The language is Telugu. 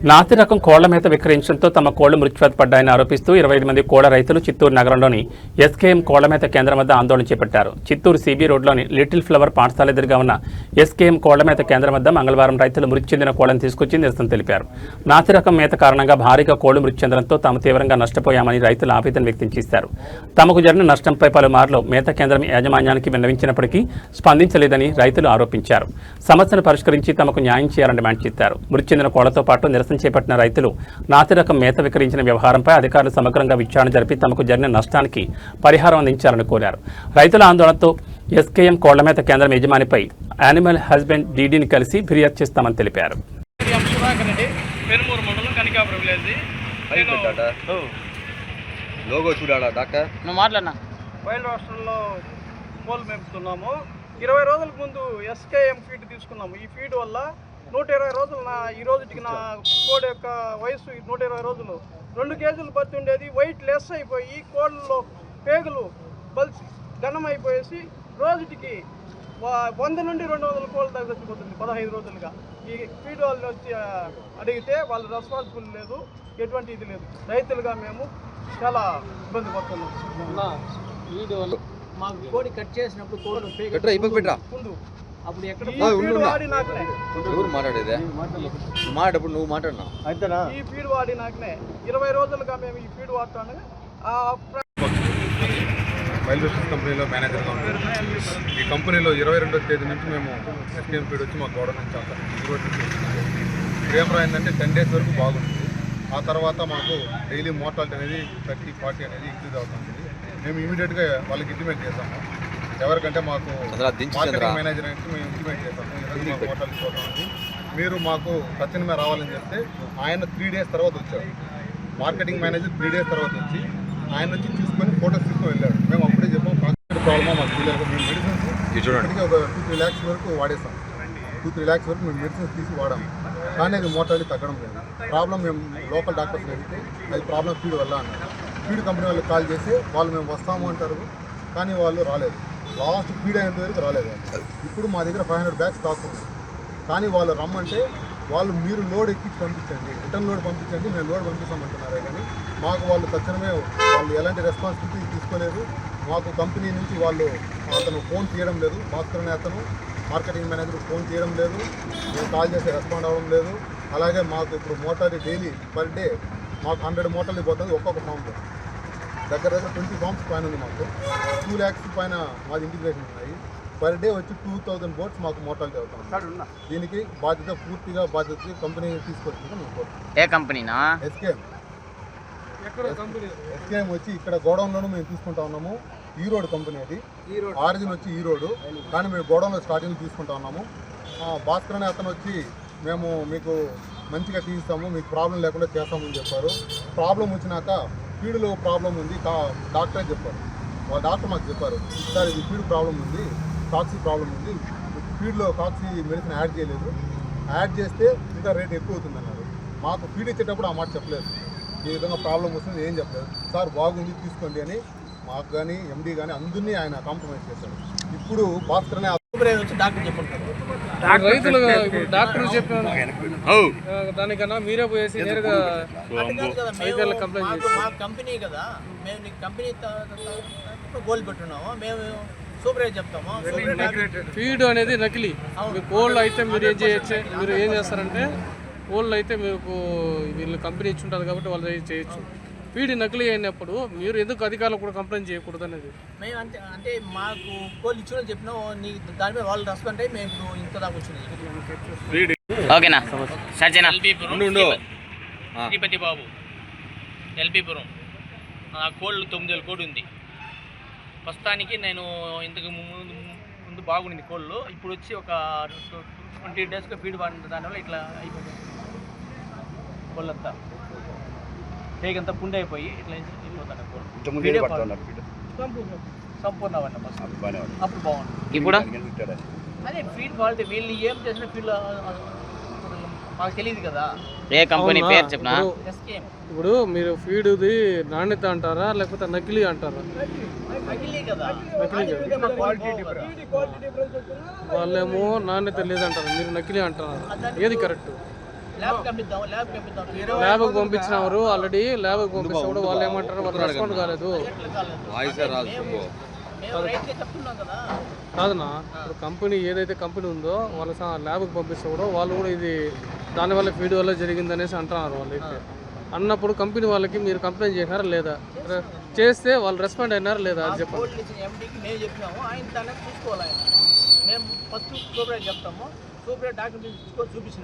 నాసి రకం కోళ్ల మేత విక్రయించడంతో తమ కోళ్లు మృత్యువాత పడ్డాయని ఆరోపిస్తూ 25 మంది కోళ్ల రైతులు చిత్తూరు నగరంలోని ఎస్కేఎం కోళ్ల మేత కేంద్రం వద్ద ఆందోళన చేపట్టారు. చిత్తూరు సిబి రోడ్లోని లిటిల్ ఫ్లవర్ పాఠశాల ఎదురుగా ఉన్న ఎస్కేఎం కోళ్ల మేత కేంద్రం వద్ద మంగళవారం రైతులు మృతి చెందిన కోళ్లను తీసుకొచ్చి నిరసన తెలిపారు. నాసి రకం మేత కారణంగా భారీగా కోళ్లు మృతి చెందడంతో తాము తీవ్రంగా నష్టపోయామని రైతులు ఆవేదన వ్యక్తం చేశారు. తమకు జరిగిన నష్టంపై పలుమార్లు మేత కేంద్రం యాజమాన్యానికి విన్నవించినప్పటికీ స్పందించలేదని రైతులు ఆరోపించారు. సమస్యను పరిష్కరించి తమకు న్యాయం చేయాలని డిమాండ్ చేశారు. మృతి చెందిన కోళ్లతో పాటు నిరసన చేపట్టిన రైతులు నాసి రకం మేత విక్రయించిన వ్యవహారంపై అధికారులు సమగ్రంగా విచారణ జరిపి తమకు జరిగిన నష్టానికి పరిహారం అందించాలని కోరారు. రైతుల ఆందోళనతో ఎస్కేఎం కోళ్ల మేత కేంద్రం యజమానిపై యానిమల్ హస్బెండ్ డీడీని కలిసి ఫిర్యాదు చేస్తామని తెలిపారు. కోళ్ళు మేపుతున్నాము. 20 రోజుల ముందు ఎస్కేఎం ఫీడ్ తీసుకున్నాము. ఈ ఫీడ్ వల్ల 120 రోజులు ఈ రోజుకి నా కోడి యొక్క వయసు 120 రోజులు. 2 కేజీలు బతి ఉండేది వెయిట్ లెస్ అయిపోయి కోళ్ళలో పేగులు బలిసి ఘనం అయిపోయేసి రోజుకి 100 నుండి 200 కోళ్ళు దగ్గర వచ్చిపోతుంది 15 రోజులుగా. ఈ ఫీడ్ వాళ్ళు వచ్చి అడిగితే వాళ్ళు రెస్పాన్సిబుల్ లేదు, ఎటువంటి ఇది లేదు. రైతులుగా మేము చాలా ఇబ్బంది పడుతున్నాం. మాకు కోడి కట్ చేసినప్పుడు కోళ్ళు ముందు అప్పుడు ఎక్కడ మాట్లాడేదే మాట్లాడప్పుడు నువ్వు మాట్లాడినా ఈ ఫీడ్ వాడి నాకనే 20 రోజులుగా మేము ఈ ఫీడ్ వాడుతాను. రైల్వే స్టేషన్ కంపెనీలో మేనేజర్గా ఉన్నాను. ఈ కంపెనీలో 22వ తేదీ నుంచి మేము ఎస్కేఎం ఫీడ్ వచ్చి మా గోడ నుంచి ఏమరా ఏంటంటే 10 డేస్ వరకు బాగుంటుంది. ఆ తర్వాత మాకు డైలీ మోర్టాలిటీ అనేది 30-40 అనేది ఇంక్రీజ్ అవుతుంది. మేము ఇమీడియట్గా వాళ్ళకి ఇంటిమేట్ చేసాము. ఎవరికంటే మాకు మార్కెటింగ్ మేనేజర్ అంటే మేము ఇంప్లిమెంట్ చేస్తాము. మాకు మోటార్లు పోతామని మీరు మాకు తక్షణమే రావాలని చెప్తే ఆయన 3 డేస్ తర్వాత వచ్చారు. మార్కెటింగ్ మేనేజర్ 3 డేస్ తర్వాత వచ్చి ఆయన వచ్చి తీసుకొని ఫోటోస్ తీసుకొని వెళ్ళాడు. మేము అప్పుడే చెప్పాము కాన్సెప్ట్ ప్రాబ్లమ్ మాకు తెలియదు. మేము మెడిసిన్స్ ఇప్పటికీ ఒక 2-3 lakhs వరకు వాడేస్తాం. 2-3 lakhs వరకు మేము మెడిసిన్స్ తీసి వాడాము. కానీ అది మోటార్లు తగ్గడం లేదు. ప్రాబ్లం మేము లోకల్ డాక్టర్స్ అడిగితే అది ప్రాబ్లం ఫీడ్ వల్ల అన్నారు. ఫీడ్ కంపెనీ వాళ్ళకి కాల్ చేసి వాళ్ళు మేము వస్తాము అంటారు, కానీ వాళ్ళు రాలేదు. లాస్ట్ ఫీడ్ అయినంత వరకు రాలేదు. ఇప్పుడు మా దగ్గర 500 bags స్టాక్ ఉంది. కానీ వాళ్ళు రమ్మంటే వాళ్ళు మీరు లోడ్ ఎక్కించి పంపించండి, రిటర్న్ లోడ్ పంపించండి, మేము లోడ్ పంపిస్తామంటున్నారే. కానీ మాకు వాళ్ళు తక్షణమే వాళ్ళు ఎలాంటి రెస్పాన్సిబిలిటీ తీసుకోలేదు. మాకు కంపెనీ నుంచి వాళ్ళు అతను ఫోన్ తీయడం లేదు. భాస్కర్ అనే అతను మార్కెటింగ్ మేనేజర్ ఫోన్ తీయడం లేదు. మేము కాల్ చేసి రెస్పాండ్ అవ్వడం లేదు. అలాగే మాకు ఇప్పుడు మోటార్ డైలీ పర్ డే మాకు 100 మోటార్లు పోతుంది. ఒక్కొక్క ఫామ్లో దగ్గర 20 ఫామ్స్ పైన ఉంది. మాకు 2 lakhs పైన మాది ఇంటిగ్రేషన్ ఉన్నాయి. పర్ డే వచ్చి 2000 boats మాకు మోటార్లు అవుతాం. దీనికి పూర్తిగా బాధ్యత కంపెనీ తీసుకొచ్చింది. మేము ఏ కంపెనీనా? ఎస్కేఎం వచ్చి ఇక్కడ గోడౌన్లోనూ మేము తీసుకుంటా ఉన్నాము. ఈరోడ్ కంపెనీ అది, ఆరిజిన్ వచ్చి ఈరోడ్, కానీ మేము గోడౌన్లో స్టార్టింగ్ తీసుకుంటా ఉన్నాము. భాస్కర్ అనే అతను వచ్చి మేము మీకు మంచిగా తీస్తాము, మీకు ప్రాబ్లం లేకుండా చేస్తామని చెప్పారు. ప్రాబ్లం వచ్చినాక ఫీడ్లో ప్రాబ్లం ఉంది డాక్టరే చెప్పారు. వాళ్ళ డాక్టర్ మాకు చెప్పారు, సార్ ఇది ఫీడ్ ప్రాబ్లం ఉంది, కాక్సీ ప్రాబ్లం ఉంది, ఫీడ్లో కాక్సీ మెడిసిన్ యాడ్ చేయలేదు, యాడ్ చేస్తే ఇంకా రేట్ ఎక్కువ అవుతుంది అన్నారు. మాకు ఫీడ్ ఇచ్చేటప్పుడు ఆ మాట చెప్పలేదు. ఈ విధంగా ప్రాబ్లం వస్తుంది ఏం చెప్పలేదు. సార్ బాగుంది తీసుకోండి అని మాకు కానీ ఎండీ కానీ అందరినీ ఆయన కాంప్రమైజ్ చేశారు. ఇప్పుడు భాస్కర్ అనే డాక్టర్ చెప్పుకుంటారు. డాక్టర్ చెప్పాను దానికన్నా మీరే పోయేసి నేరుగా కంప్లైంట్ మా కంపెనీ కదా, మేము నీకు కంపెనీ గోల్డ్ పెట్టున్నాము, మేము సూపర్వైజర్ చెప్తాము. ఫీడ్ అనేది నకిలీ. కోళ్ళు అయితే మీరు ఏం చేయొచ్చు, మీరు ఏం చేస్తారంటే కోళ్ళు అయితే మీకు వీళ్ళు కంపెనీ ఇచ్చి ఉంటుంది కాబట్టి వాళ్ళు చేయొచ్చు. ఫీడ్ నకిలీ అయినప్పుడు మీరు ఎందుకు అధికారులు కూడా కంప్లైంట్ చేయకూడదు అనేది మేము అంటే మాకు కోళ్ళు ఇచ్చిన చెప్పినా నీ దానిపై వాళ్ళు రెస్పాండ్ అయ్యి మేము ఇప్పుడు ఇంత దాకా వచ్చింది. ఓకేనా సజ్జన శ్రీపతి బాబు ఎల్పీపురం. ఆ కోళ్ళు 9,000 కోడి ఉంది. ప్రస్తుతానికి నేను ఇంతకు ముందు బాగుంది కోళ్ళు. ఇప్పుడు వచ్చి ఒక 20 daysగా ఫీడ్ వాడిన దానివల్ల ఇట్లా అయిపోయింది. కోళ్ళంతా పేగంతా పుండి అయిపోయి ఇట్లా వెళ్ళిపోతాను కోళ్ళు. సంపూర్ణ అప్పుడు బాగుంది. ఇప్పుడు అదే ఫీడ్ క్వాలిటీ వీళ్ళు ఏం చేసిన ఫీడ్ మాకు తెలియదు కదా. ఏ కంపెనీ పేరు చెప్పనా? ఇప్పుడు మీరు ఫీడ్ది నాణ్యత అంటారా లేకపోతే నకిలీ అంటారా? వాళ్ళేమో నాణ్యత లేదంటారు, మీరు నకిలీ అంటారు. ఏది కరెక్ట్? ల్యాబ్కి పంపించినారు ఆల్రెడీ. ల్యాబ్కి పంపిస్తే కూడా వాళ్ళు ఏమంటారు, వాళ్ళు రెస్పాండ్ కాలేదు. కాదన్నా, ఇప్పుడు కంపెనీ ఏదైతే కంపెనీ ఉందో వాళ్ళ ల్యాబ్కి పంపిస్తే కూడా వాళ్ళు కూడా ఇది దానివల్ల ఫీడ్ వల్ల జరిగిందనేసి అంటున్నారు. వాళ్ళైతే అన్నప్పుడు కంపెనీ వాళ్ళకి మీరు కంప్లైంట్ చేసినారా లేదా? చేస్తే వాళ్ళు రెస్పాండ్ అయినారా లేదా అది చెప్పండి. ఎండీకి మేము చెప్పినాము, ఆయన దాన్ని చూసుకోవాలి. ఆయన మేము ఫస్ట్ సూపరేట్ చెప్తాము, సూపరేట్ డాక్యుమెంట్ చూపించిన